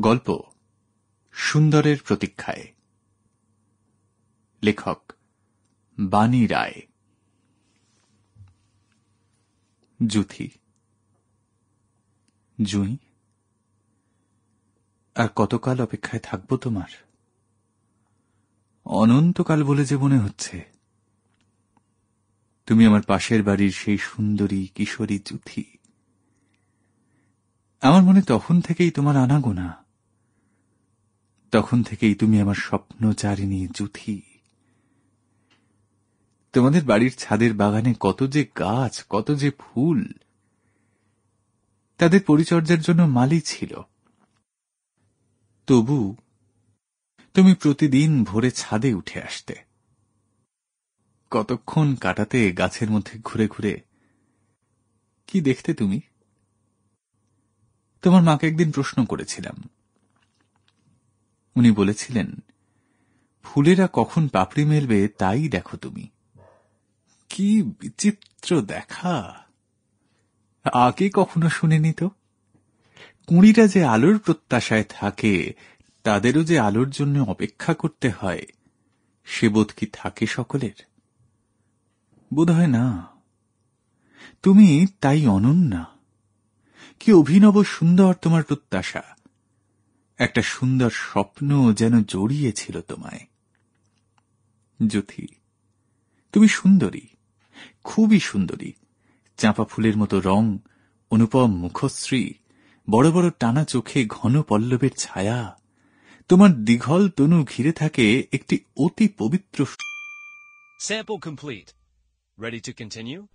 গল্প সুন্দরের প্রতীক্ষায়। লেখক বাণী রায়। জুথি। জুঁই, আর কতকাল অপেক্ষায় থাকবো তোমার? অনন্তকাল বলে যে মনে হচ্ছে। তুমি আমার পাশের বাড়ির সেই সুন্দরী কিশোরী জুথি। আমার মনে তখন থেকেই তোমার আনাগোনা, তখন থেকেই তুমি আমার স্বপ্নচারিণী জুথি। তোমাদের বাড়ির ছাদের বাগানে কত যে গাছ, কত যে ফুল, তাদের পরিচর্যার জন্য মালি ছিল। তবু তুমি প্রতিদিন ভোরে ছাদে উঠে আসতে। কতক্ষণ কাটাতে গাছের মধ্যে ঘুরে ঘুরে। কি দেখতে তুমি? তোমার মাকে একদিন প্রশ্ন করেছিলাম। উনি বলেছিলেন, ফুলেরা কখন পাপড়ি মেলবে তাই দেখো তুমি। কি বিচিত্র দেখা! আগে কখনো শুনিনি তো। কুঁড়িরা যে আলোর প্রত্যাশায় থাকে, তাদেরও যে আলোর জন্য অপেক্ষা করতে হয়, সে বোধ কি থাকে সকলের? বোধ হয় না। তুমি তাই অনন্যা। কি অভিনব সুন্দর তোমার প্রত্যাশা! একটা সুন্দর স্বপ্ন যেন জড়িয়েছিল তোমায়। জ্যোতি, তুমি সুন্দরী, খুবই সুন্দরী। চাঁপা ফুলের মতো রং, অনুপম মুখশ্রী, বড় বড় টানা চোখে ঘন পল্লবের ছায়া। তোমার দীঘল তনু ঘিরে থাকে একটি অতি পবিত্র। Sample complete. Ready to continue?